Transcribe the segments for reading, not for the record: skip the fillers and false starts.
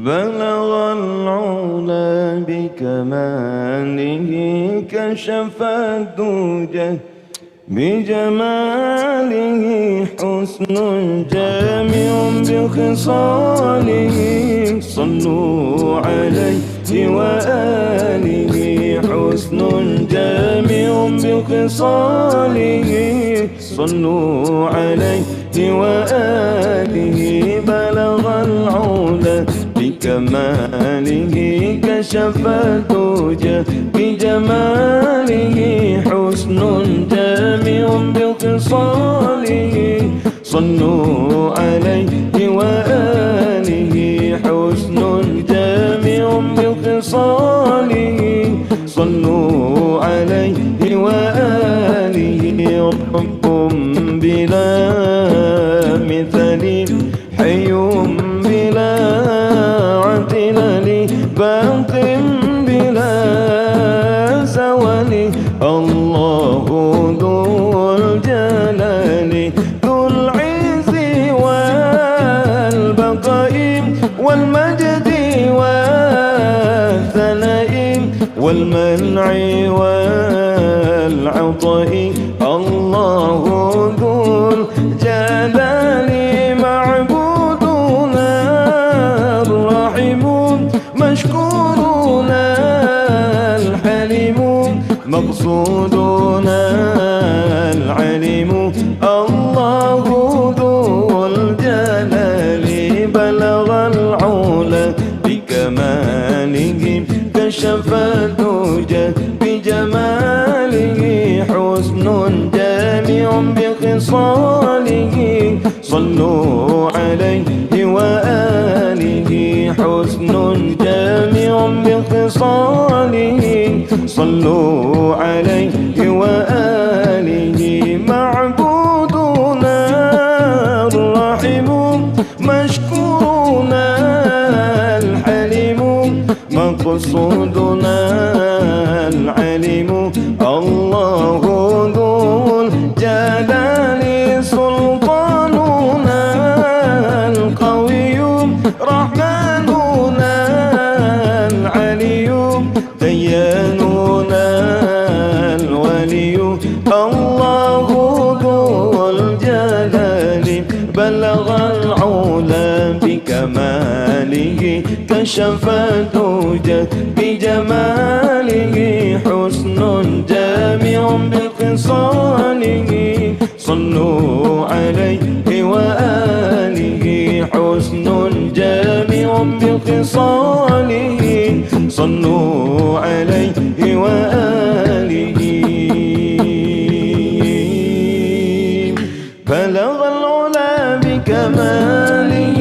بلغ العلا بكماله كشف الدجى بجماله حسن جامع بخصاله صلوا عليه وآله حسن جامع بخصاله صلوا عليه وآله بلغ العلا بكماله كشف الدجى بجماله حسن جامع بخصاله صلوا عليه وآله حسن جامع بخصاله صلوا عليه وآله رب بلا مثل حي بلا اعتلال باق بلا زوال الله ذو الجلال ذو العز والبقاء والمجد والثناء والمنع والعطاء الله ذو الجلال معبودنا الرحيم مشكورنا الحليم مقصودنا العليم الله ذو الجلال بلغ العلا بكماله كشف الدجى بجماله حسن جامع بخصاله صلوا عليه وآله حسن جامع بخصاله صلوا عليه وآله معبودنا الرحيم مشكورنا الحليم مقصودنا العليم الله ذو الجلال سلطاننا القوي رحمننا العلي دياننا الولي الله ذو الجلال بلغ العلا بكماله كشف الدجى بجماله حسن جامع بخصاله صلوا عليه وآله حسن جامع بخصاله صلوا عليه وآله بلغ العلا بكماله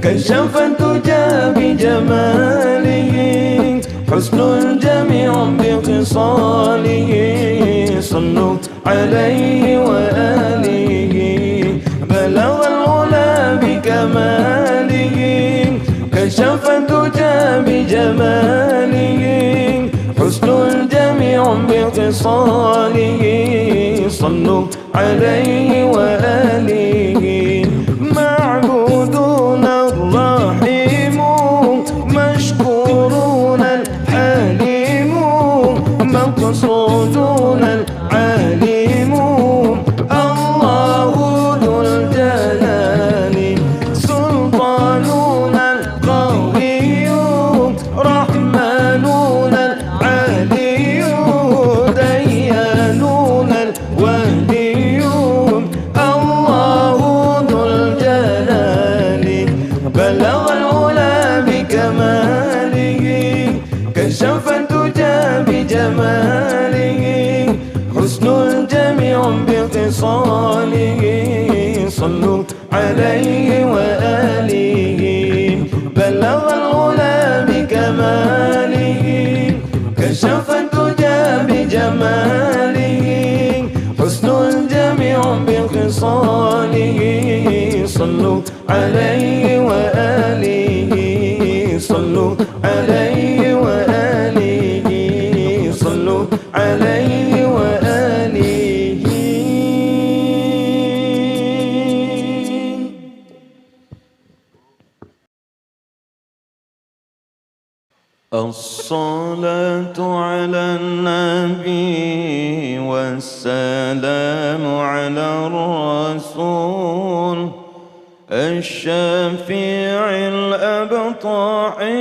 كشف الدجى بجماله حسن جامع بخصاله صلوا عليه وآله بلغ العلا بكماله كشف الدجى بجماله حسن جامع بخصاله صلوا عليه وآله معبودنا الرحيم مشكورنا الحليم مقصودنا العليم الله ذو الجلال سلطاننا القوي رحمننا العلي دياننا الولي الله ذو الجلال بلغ العلا بكماله كشف الدجى بجماله حسن جامع بخصاله صلوا عليه وآله بلغ العلا بكماله كشف الدجى بجماله حسن جامع بخصاله صلوا عليه وآله صلوا عليه وآله صلوا عليه الصلاة على النبي والسلام على الرسول الشفيع الأبطحي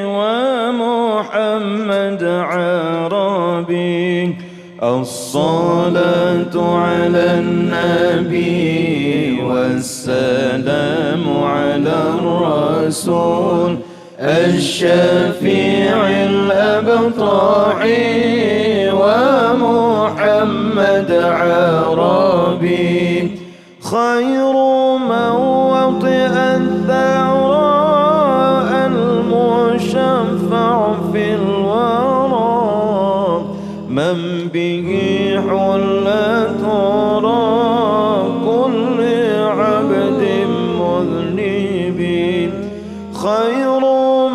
ومحمد عربي. الصلاة على النبي والسلام على الرسول الشفيع الأبطحي ومحمد عربي. خير من وطئ الثراء المشفع في الورى من به حلة كل عبد مذنب. خير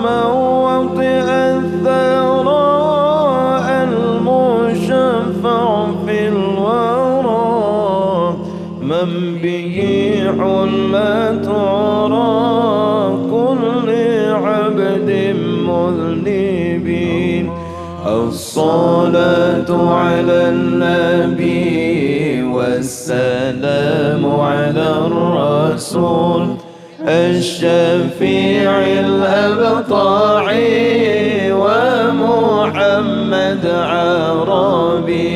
من وطئ الثراء المشفع في الورى من به حلة كل عبد مذنب. الصلاة على النبي والسلام على الرسول الشفيع الأبطحي ومحمد عربي.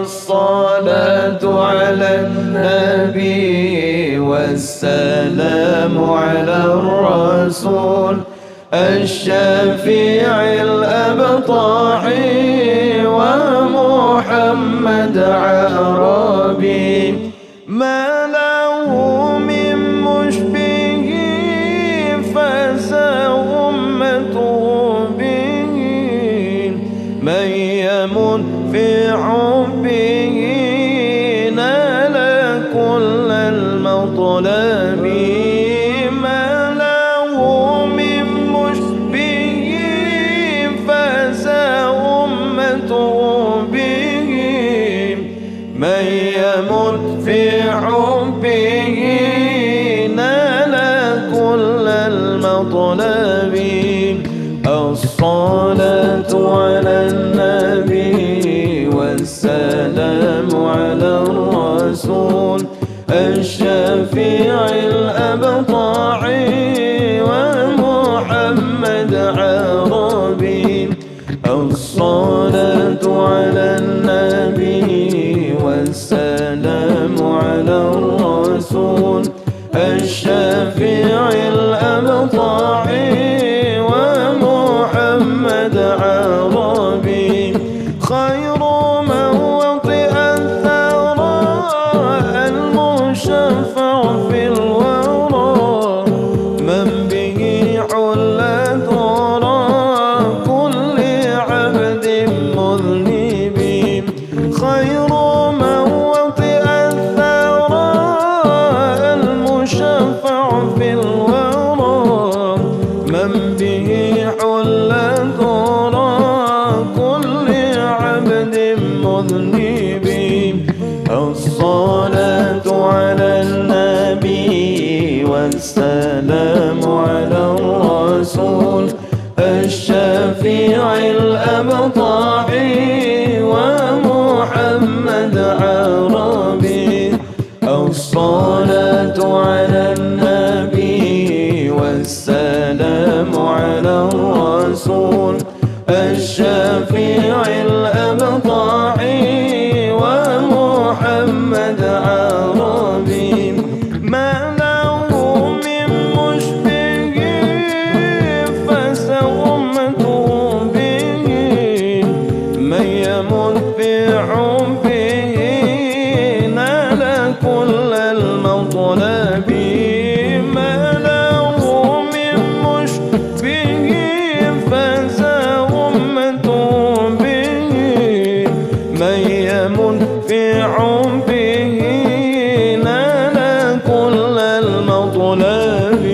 الصلاة على النبي والسلام على الرسول الشفيع الأبطحي ومحمد عربي. ما له من مشبه فاز أمته به من يمت في حبه نال كل المطلب. من يمت في حبه نال كل المطلب. الصلاة على النبي والسلام على الرسول الشفيع الأبطحي ومحمد عربي. الصلاة على النبي والسلام على الرسول الشفيع الأبطحي ومحمد عربي. خير من وطئ الثراء المشفع في الورى من به حلة كل عبد مذنب. خير من وطئ الثراء المشفع في الورى من به حلة كل عبد مذنب. الصلاة على النبي والسلام على الرسول الشفيع الأبطحي ومحمد عربي. الصلاة على النبي والسلام على الرسول الشفيع الأبطحي ومحمد عربي. ما له من مشبه فاز أمته به من يمت في حبه نال كل المطلب. ما له من مشبه فاز أمته به من يمت في حبه نال كل المطلب.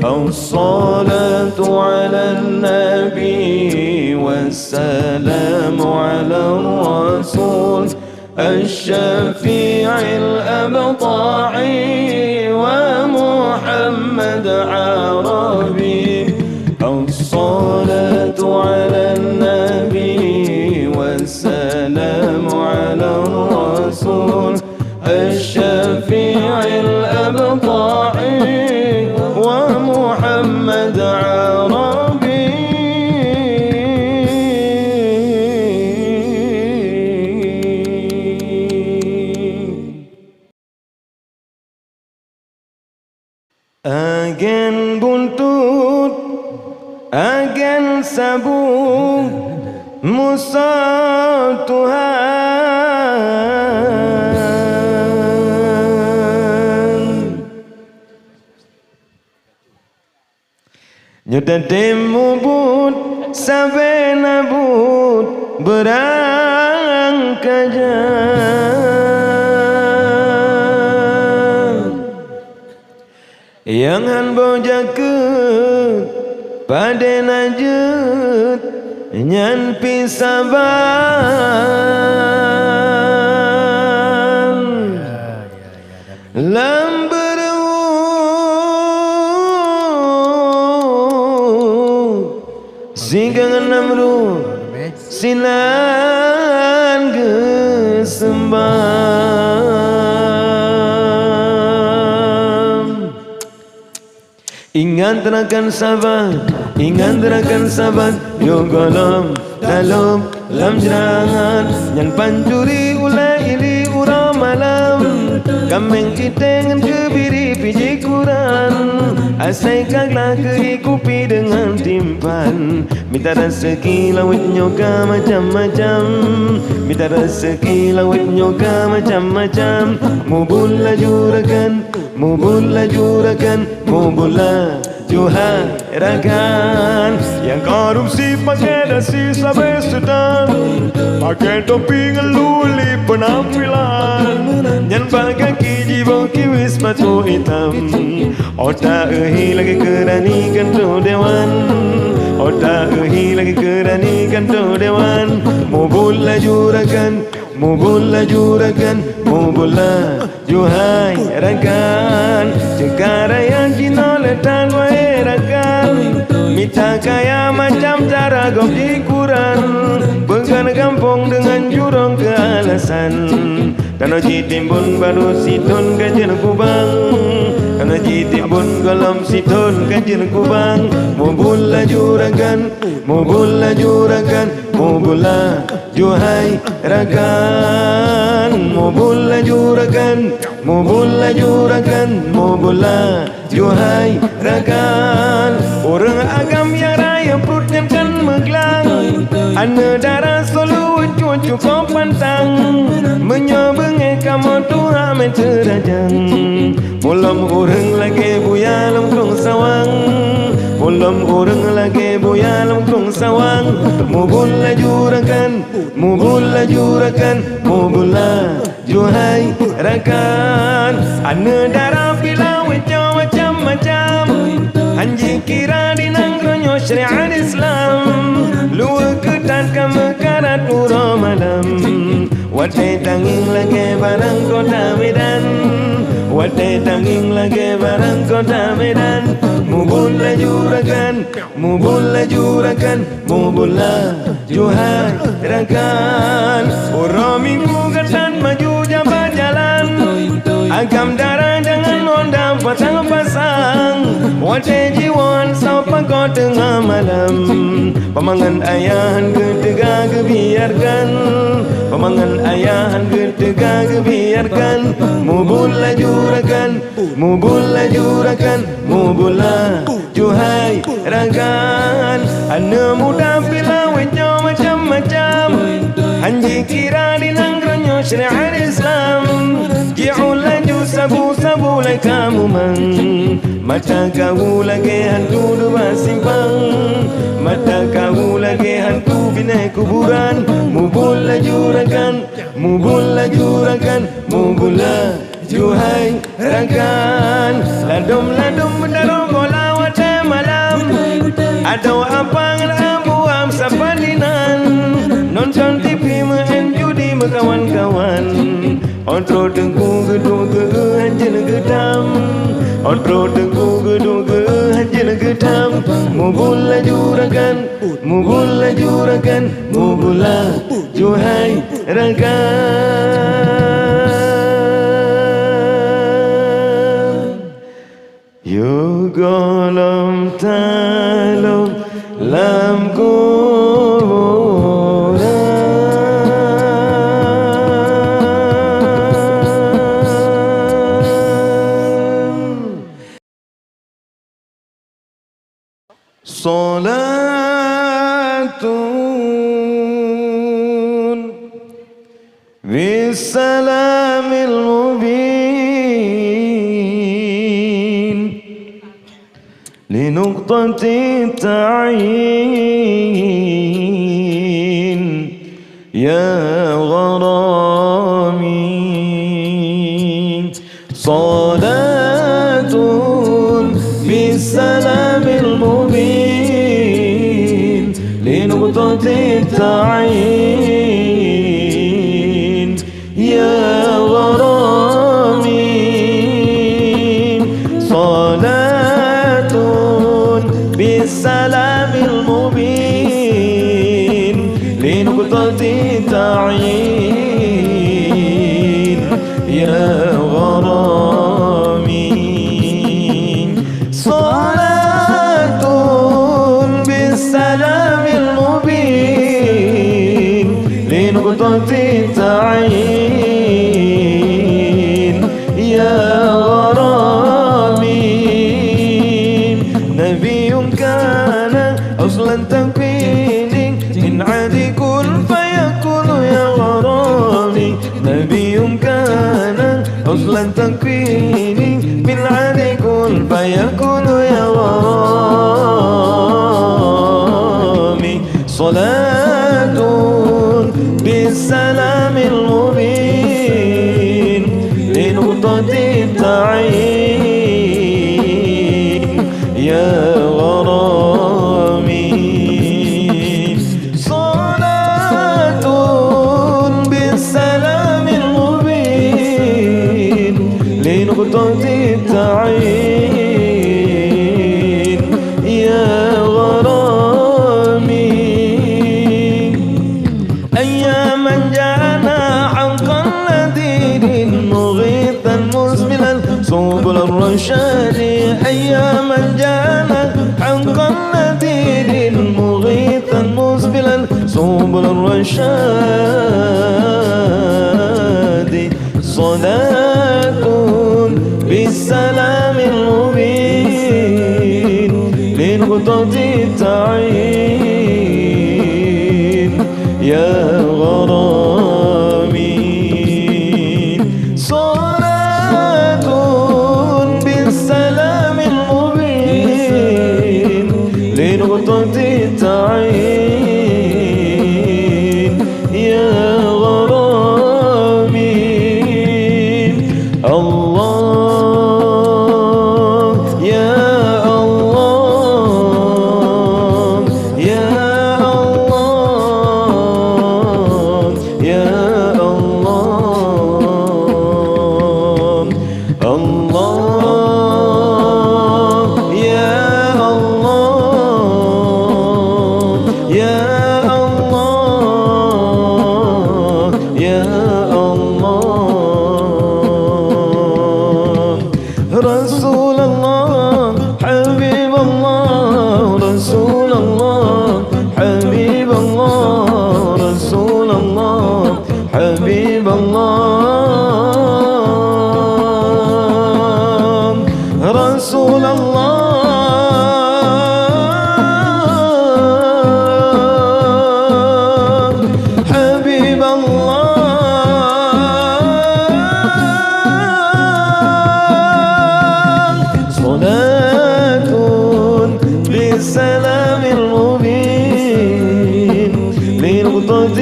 الصلاة على النبي والسلام على الرسول الشفيع الأبطحي ومحمد عربي. الصلاة الرسول الشفيع الأبطاعي ومحمد عربي. Agen buntut, agen sabung, musuh Tuhan. Nyudah demo but, sampai nabut, berangkat yang hanbau jaket pada najut nyan pisaban lamberu singgangan namru sinan gesembah. Ingat terakan sabat yogolam dalam lam jerangan yang pancuri ulai ili ura malam kameng kita kebiri piji Quran asai kaglah keikupi dengan timpan minta rezeki lawit nyoka macam-macam minta rezeki lawit nyoka macam-macam mubul lajurakan juharakan yang korupsi pakai dasi sampai sedang pakai topi ngeluli penampilan yang pakai kiji boki wismatu hitam otak lagi kerani kanto dewan otak lagi kerani kanto dewan mubul lajurakan juhai rakan cekara yang kina letan wairakan minta kaya macam cara gom di Quran bukan kampung dengan jurong ke alasan karena jitimbun baru siton kajian kubang karena jitimbun galam siton kajian kubang mubula juragan juhai rakan mubula juragan juhai rakan orang agam yang raya perutnya kan meglang ane darah selalu cucu kau pantang menyobengai kamu Tuhan mencerajang mulam orang lagi buya longkong sawang mulam orang lagi buya longkong sawang mubula juragan juhai rakan ane darah pilau macam-macam anji kira dinangronyo syariat Islam luar ketan kamekarat ura malam wadai tanging lagi barang kota Medan wadai tanging lagi barang kota Medan mubula juhai rakan ura minggu ketan maju jabat jalan agam darah jangan ondam pasang-pasang wadai jiwan sapa kau tengah malam pamangan ayahan ketega kebiarkan pamangan ayahan ketega kebiarkan mubula juhai rakan ane muda bila wenyo macam-macam anji kira dinangronyo syariat Islam ji'ulaju sabu-sabu lai kamu mang mata kau lagi hantu dua simpang mata kau lagi hantu binai kuburan mubula juragan juhai rakan ladum mendarong bola wajah malam ada apa ngelabuam sapadinan nonton TV main judi kawan-kawan otro dengku gedung anjen gedam otro dengku gedung anjen gedam mubula juragan mubula juhai rakan صلاة بالسلام المبين لنقطة التعيين يا غرامي صلاة بالسلام المبين لنقطة التعيين يا غرامي صلاة بالسلام المبين لنقطة التعيين يا غرامي صلاة بالسلام المبين لنقطة التعيين يا غرامي نبي كان أصلا تكويني من عادي كن فيكون يا غرامي نبي كان أصلا تكويني من عادي كن فيكون يا غرامي صلاة بالسلام المبين لنقطة التعيين يا غرامي صلاة بالسلام المبين لنقطة التعيين يا غرامي أياما جاءنا حقا لذيذ مغيثا مسبلا سبل الرشاد أياما جاءنا حقا لذيذ مغيثا مسبلا سبل الرشاد صلاة بالسلام المبين لنقطة التعيين يا غرامي صلاة بالسلام المبين لنقطة التعيين يا غرامي الله يا الله يا الله يا الله الله يا الله يا الله يا الله رسول الله حبيب الله رسول الله حبيب الله رسول الله حبيب الله رسول الله حبيب الله صلاة بالسلام المبين لنقطة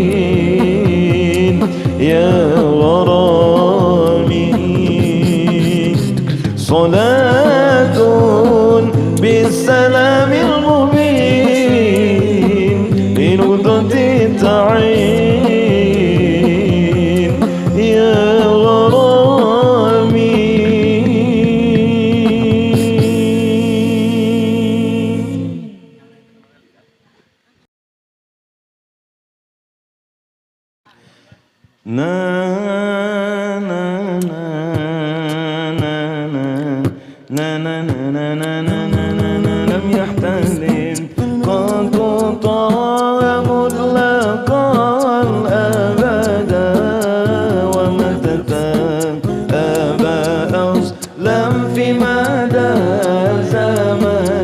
التعيين يا غرامي صلاة بالسلام المبين لنقطة التعيين يا غرامي na na na na na na na na na لم يحتلم قد طال مطلقا أبدا ومتى أبا أصلا في مدى زمان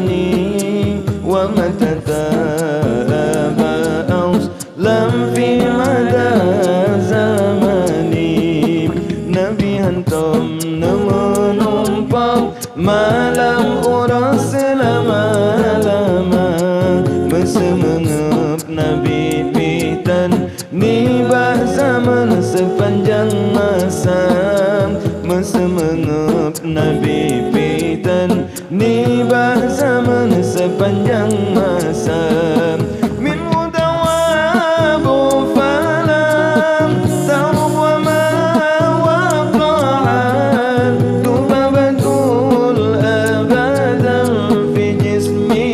bersemangat Nabi Pitan Nibah zaman sepanjang masa Min mudawabu falam Tawwama waqa'an Dubabatul abadan fi jismi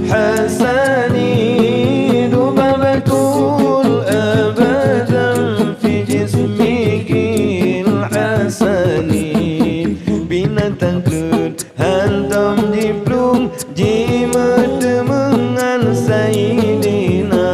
hasani Dubabatul abadan fi jismi hasani binatang kut hantam di plung jimat mengan sayyidina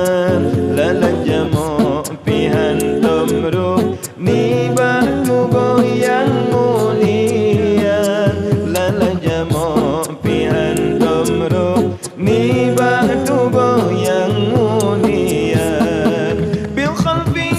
lalan jamo pihan tomru nibah tubuh yang mulia lalan jamo pihan tomru nibah tubuh yang mulia bil khalfi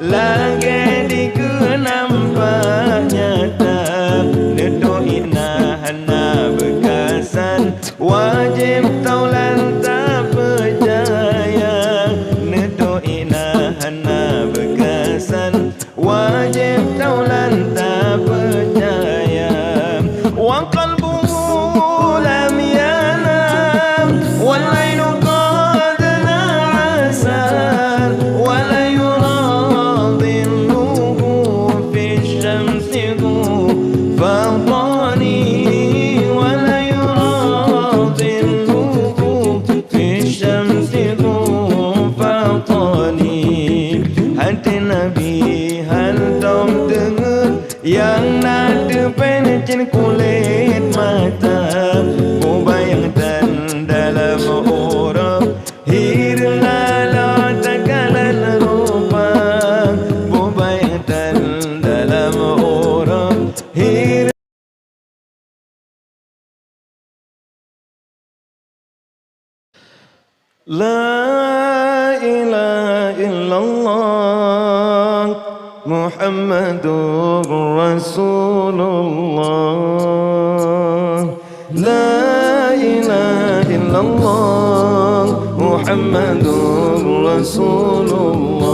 lagi dikenampak nyata Nedo'ina hana bekasan Wajib taulan tak percaya Nedo'ina hana bekasan Wajib taulan tak percaya Wa qalbuhu lam yanam Walaynu qad na'asar Walayu Nabi hantam dengar yang nada pencin kulit mata Mubayangkan dalam orang hirlala takalan rupa Mubayangkan dalam orang La ilaha illallah Muhammadur Rasulullah La ilaha illallah Muhammadur Rasulullah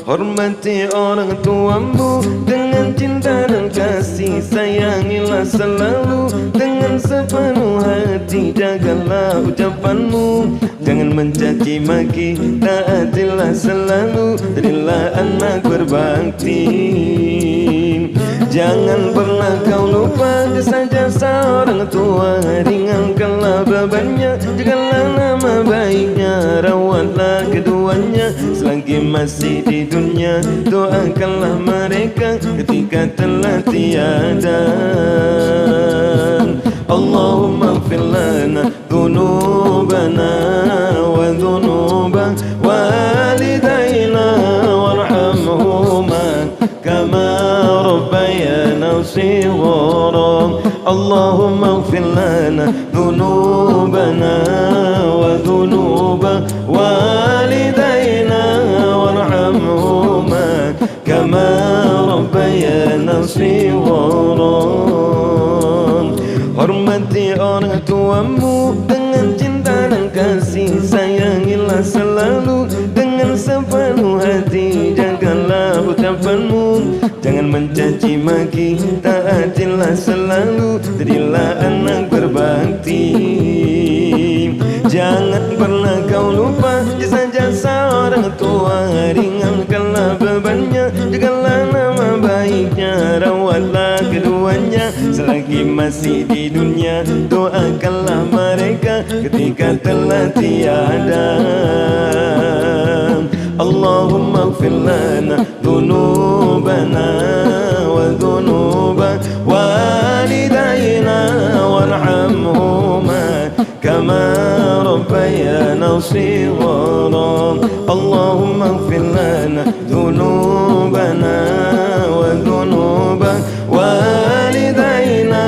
Hormati orang tuamu dengan cinta dan kasih sayangilah selalu dengan sepenuh hati jagalah ucapanmu jangan mencaci maki taatilah selalu jadilah anak berbakti jangan pernah kau lupa jasa-jasa orang tua ringankanlah bebannya jagalah nama baiknya rawatlah keduanya selagi masih di dunia doakanlah mereka ketika telah tiada Allahumma ighfir lana dhunubana wa dhunuba walidayna warhamhuma kama rabbayana shighara Allahumma ighfir lana dhunubana wa dhunuba walidayna warhamhuma kama rabbayana shighara Hormati orang tuamu dengan cinta dan kasih sayangilah selalu dengan sepenuh hati jagalah ucapanmu jangan mencaci maki taatilah selalu jadilah anak berbakti jangan pernah kau lupa jasa-jasa orang tua ringankanlah bebannya jagalah nama baiknya rawatlah keduanya selagi masih di dunia doakanlah mereka ketika telah tiada Allahumma ighfir lana dhunubana wa dhunuba walidayna warhamhuma kama rabbayana shighara Allahumma ighfir lana dhunubana wa dhunuba walidayna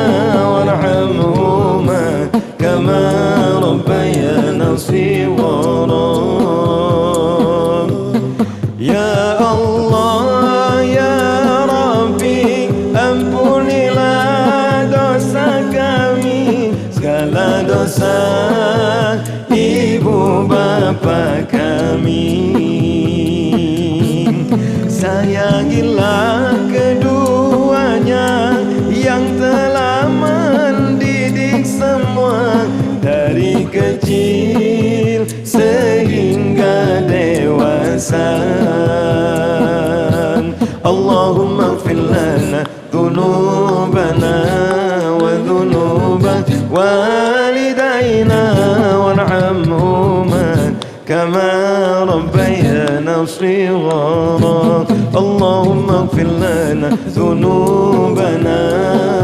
ibu bapa kami. Sayangilah keduanya yang telah mendidik semua dari kecil sehingga dewasa. Allahumma ighfir lana dhunubana wa dhunuba walidayna warhamhuma kama rabbayana shighara. Allahumma ighfir lana dhunubana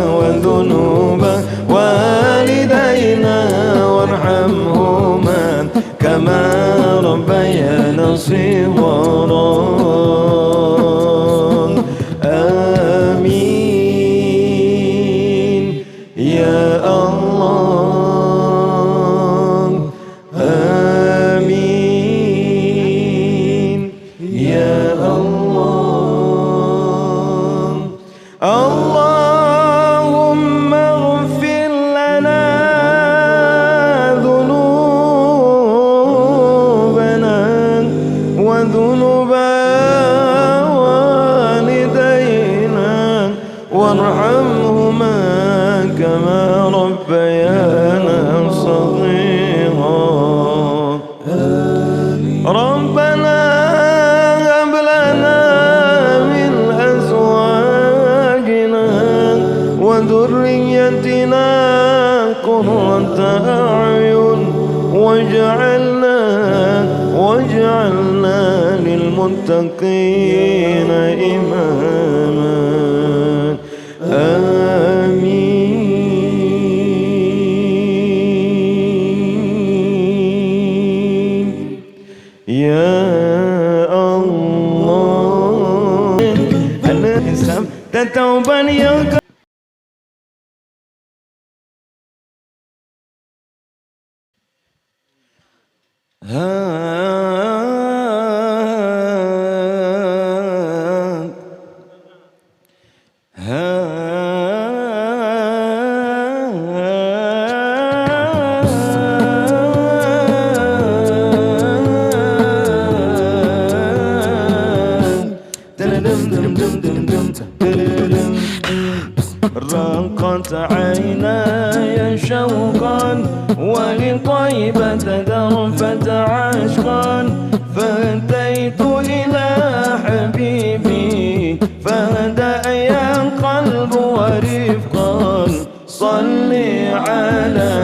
wa dhunuba walidayna warhamhuma kama rabbayana shighara. Amin ya Allah. Amin ya Allah. Allahumma ighfir lana dhunubana wa dhunuba وارحمهما كما ربيانا صغيرا. ربنا هب لنا من أزواجنا وذريتنا قرة أعين واجعلنا للمتقين إماما. آمين يا الله. أنا حساب تتوبان يا رقت عيناي شوقا ولطيبة ذرفة عشقا فأتيت إلى حبيبي فهدأ القلب ورفقا. صل على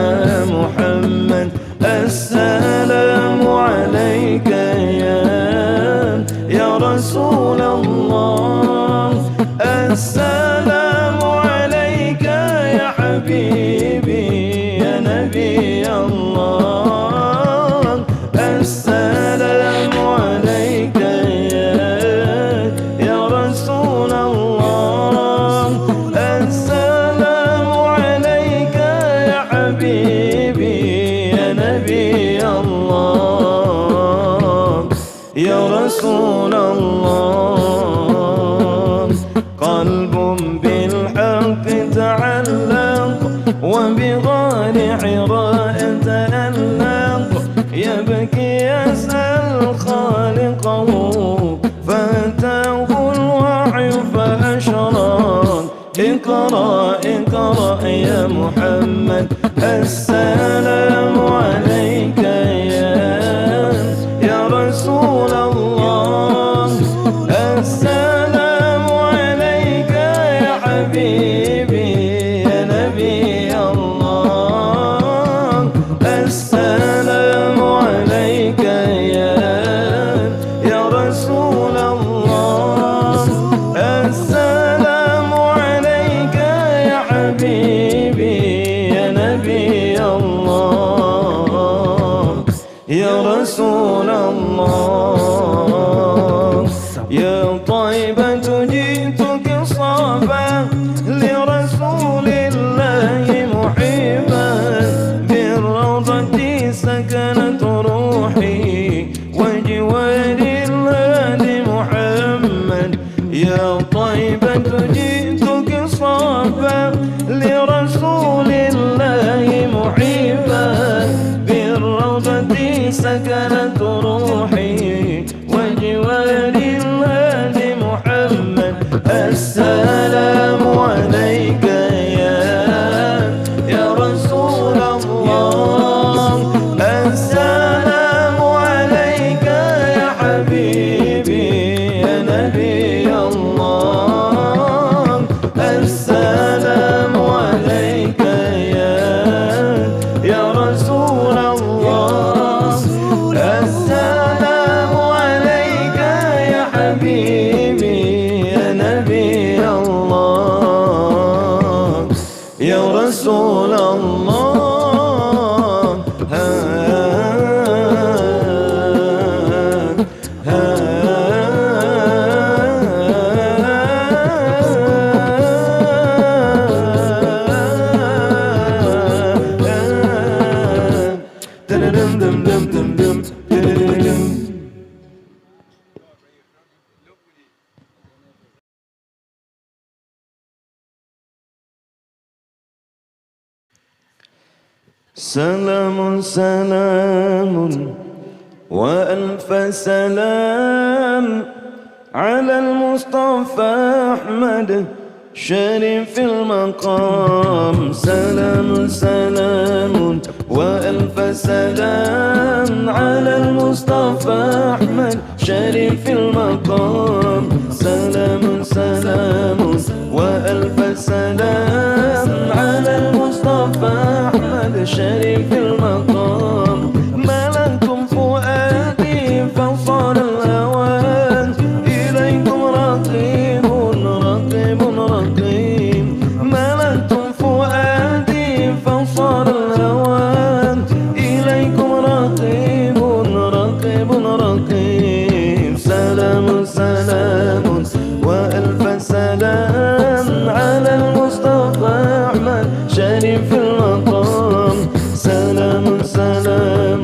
محمد السلام عليك يا رسول الله. السلام عليك يا حبيبي يا نبي الله. السلام عليك يا رسول الله. السلام عليك يا حبيبي يا نبي الله يا رسول الله. قلب بالحق تعلق وبغار حراء تألق يبكي يسأل خالقه فأتاه الوحي فأشرق. اقرأ اقرأ يا محمد السلام عليك يا رسول الله. السلام عليك يا حبيبي يا نبي الله. السلام عليك يا رسول الله. السلام عليك يا حبيبي يا نبي الله يا رسول الله. يا طيبة جئتك صافا سكنت روحي وجوار الهادي محمد. السلام عليك يا رسول الله، السلام عليك يا حبيبي يا نبي الله، السلام عليك يا رسول الله، السلام عليك يا حبيبي يا نبي الله يا رسول الله. سلام سلام وألف سلام على المصطفى أحمد شريف المقام. سلام سلام وألف سلام على المصطفى أحمد شريف المقام. سلام سلام وألف سلام على المصطفى أحمد شريف المقام. ملكتم فؤادي فصار الأوان إليكم رقيب رقيب رقيب. ملكتم فؤادي فصار الأوان إليكم رقيب رقيب رقيب. سلام سلام وألف سلام على المصطفى أحمد شريف المقام. سلام سلام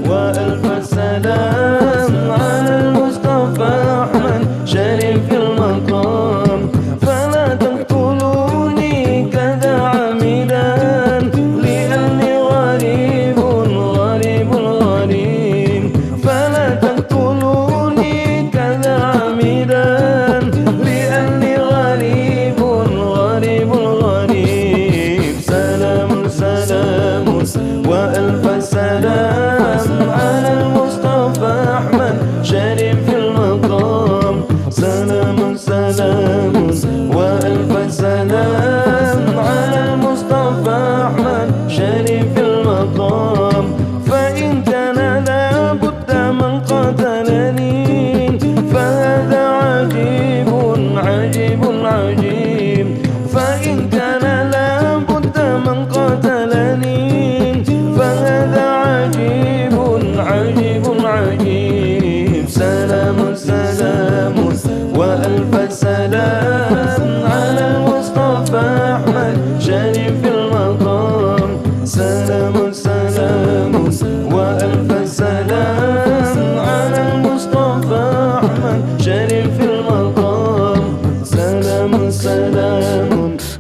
وألف سلام على المصطفى أحمد شريف المقام. فلا تقتلوني كذا عمدا لأني غريب غريب غريب. فلا تقتلوني كذا عمدا لأني غريب غريب غريب. سلام سلام وألف سلام على المصطفى أحمد شريف المقام. سلام سلام وألف سلام على المصطفى أحمد شريف المقام. فإن كان لابد من قتلني فهذا عجيب عجيب عجيب. فإن كان لابد من قتلني فهذا عجيب عجيب عجيب. سلام سلام وألف سلام على المصطفى أحمد شريف المقام. سلام سلام وألف سلام على المصطفى أحمد شريف المقام. سلام سلام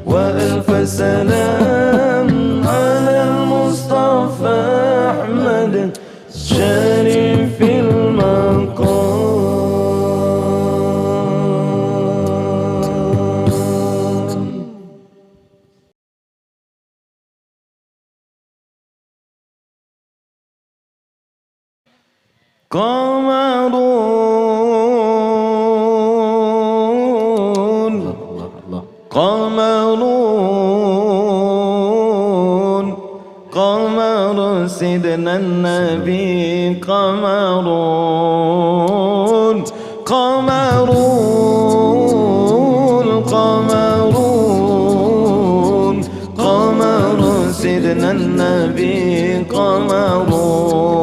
وألف سلام على المصطفى أحمد شريف المقام. قمرون قمرون قمر سيدنا النبي قمرون قمرون قمرون قمر سيدنا النبي قمرون.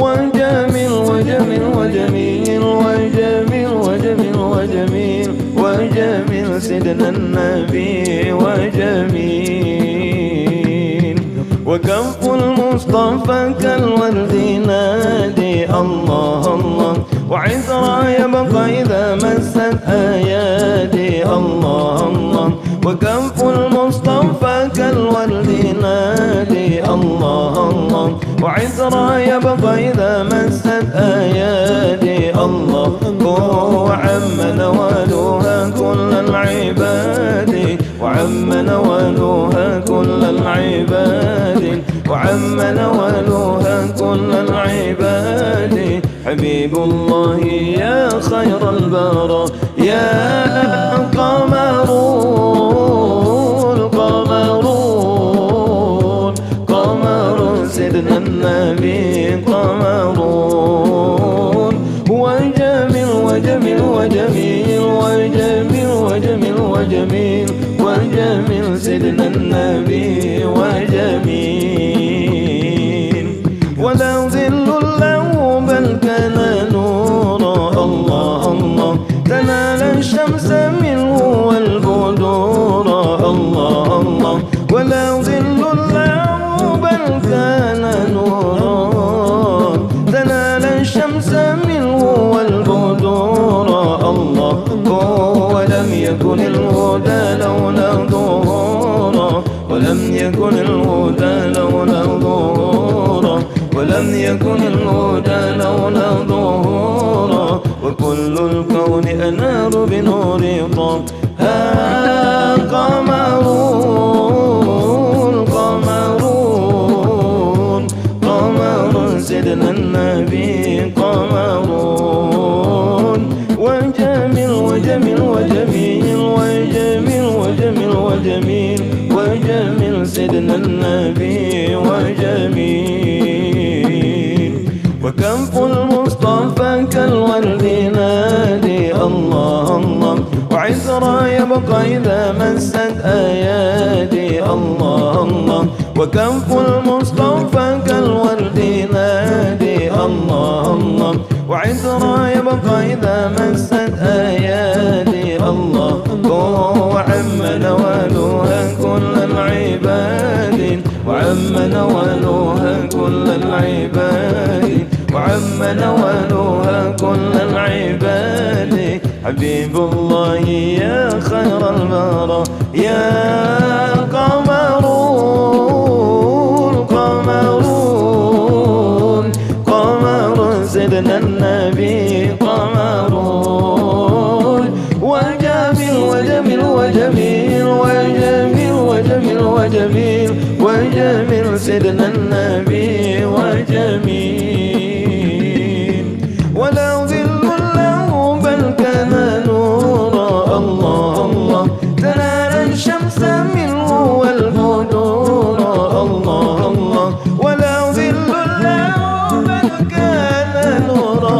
وجميل وجميل وجميل وجميل وجميل وجميل وجميل سيدنا النبي وجميل. وكف المصطفى كالورد نادي الله الله. وعطرا يبقى إذا مست أيادي الله الله. وكف المصطفى كالورد نادي الله الله، وعطرا يبقى إذا مست أيادي الله، وعم نوالها كل العباد، وعم نوالها كل العباد، وعم نوالها كل العباد. حبيب الله يا خير البرى يا قمرون قمرون قمر سيدنا النبي قمرون، وجميل وجميل وجميل وجميل وجميل وجميل وجميل سيدنا النبي وجميل، ولا ظل له بل كان نورا الله الله، تنال الشمس منه والبدور الله الله، ولا ظل له بل كان نورا، تنال الشمس منه والبدور الله، ولم يكن الهدى لولا ظهورا، ولم يكن الهدى لولا ظهورا، ولم يكن الهدى لولا ظهورا، وكل الكون أنار بنور طه قمرون قمرون قمر سيدنا النبي قمرون، وجميل وجميل وجميل وجميل وجميل وجميل وجميل سيدنا النبي وجميل، وكف المصطفى كالورد نادي الله الله، وعطرا يبقى إذا مست أيادي الله الله، وكف المصطفى كالورد نادي الله الله، وعطرا يبقى إذا مست أيادي الله، وعم نوالها كل العباد، وعم نوالها كل العباد، وعم نوالها كل العباد. حبيب الله يا خير البرى يا قمرون قمرون قمر سيدنا النبي قمرون، وجميل وجميل وجميل وجميل وجميل وجميل وجميل سيدنا النبي وجميل، ولا ظل له بل كان نورا الله الله، تنال الشمس منه والبدور الله الله، ولا ظل له بل كان نورا،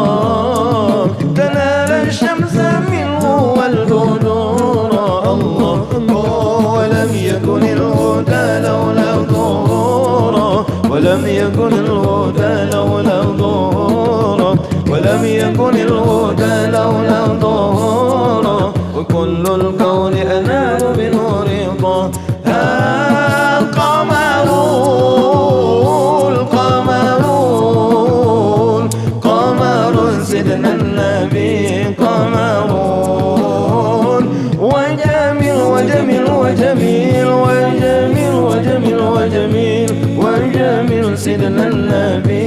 تنال الشمس منه والبدور الله، ولم يكن الهدى لولا ظهورا، ولم يكن الهدى لولا ظهورا، ولم يكن الهدى لولا ظهورا، وكل الكون أنار بنور طه قمرون قمرون قمر سيدنا النبي قمرون، وجميل وجميل وجميل وجميل وجميل وجميل وجميل سيدنا النبي